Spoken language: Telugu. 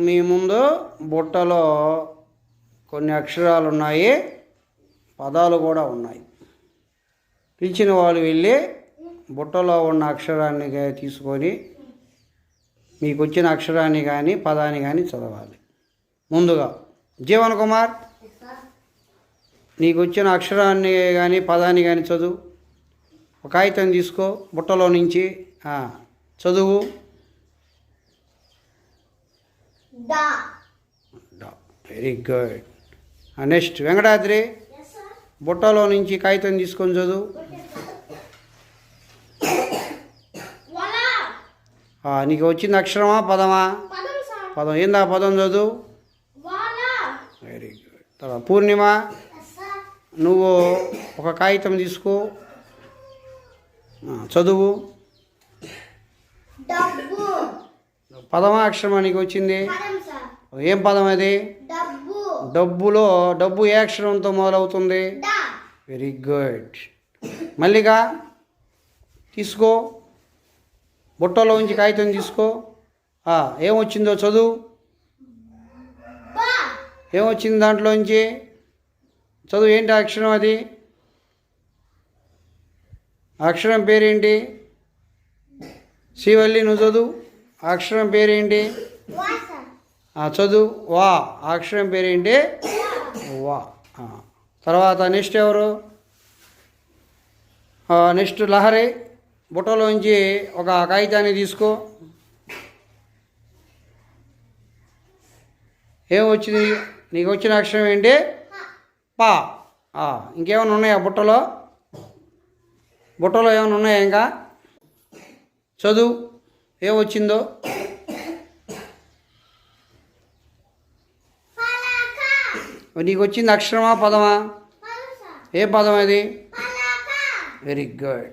మీ ముందు బుట్టలో కొన్ని అక్షరాలు ఉన్నాయి, పదాలు కూడా ఉన్నాయి. పిలిచిన వాళ్ళు వెళ్ళి బుట్టలో ఉన్న అక్షరాన్ని తీసుకొని మీకు వచ్చిన అక్షరాన్ని కానీ పదాన్ని కానీ చదవాలి. ముందుగా జీవన్ కుమార్, నీకు వచ్చిన అక్షరాన్ని కానీ పదాన్ని కానీ చదువు. ఒక కాగితం తీసుకో, బుట్టలో నుంచి చదువు. Very good. నెక్స్ట్ వెంకటాద్రి, బుట్టలో నుంచి కాగితం తీసుకొని చదువు. నీకు వచ్చింది అక్షరమా పదమా? పదం. ఏందా పదం చదువు. Very good. తర్వాత పూర్ణిమ, నువ్వు ఒక కాగితం తీసుకో, చదువు. పదమా అక్షరమా నీకు వచ్చింది? ఏం పదం అది? డబ్బులో డబ్బు ఏ అక్షరంతో మొదలవుతుంది? Very good. మల్లిక తీసుకో, బుట్టలో ఉంచి కాగితం తీసుకో. ఏమొచ్చిందో చదువు. ఏమొచ్చింది దాంట్లోంచి చదువు. ఏంటి అక్షరం అది? అక్షరం పేరేంటి? శ్రీవల్లి, నువ్వు చదువు. అక్షరం పేరేంటి? చదువు. వా. అక్షరం పేరేంటి? వా. తర్వాత నెక్స్ట్ ఎవరు? నెక్స్ట్ లహరి, బుట్టలోంచి ఒక కాగితాన్ని తీసుకో. ఏమొచ్చింది? నీకు వచ్చిన అక్షరం ఏంటి? పా. ఇంకేమైనా ఉన్నాయా బుట్టలో? బుట్టలో ఏమైనా ఉన్నాయా ఇంకా? చదువు. ఏమొచ్చిందో. నీకు వచ్చింది అక్షరమా పదమా? ఏ పదం అది? Very good.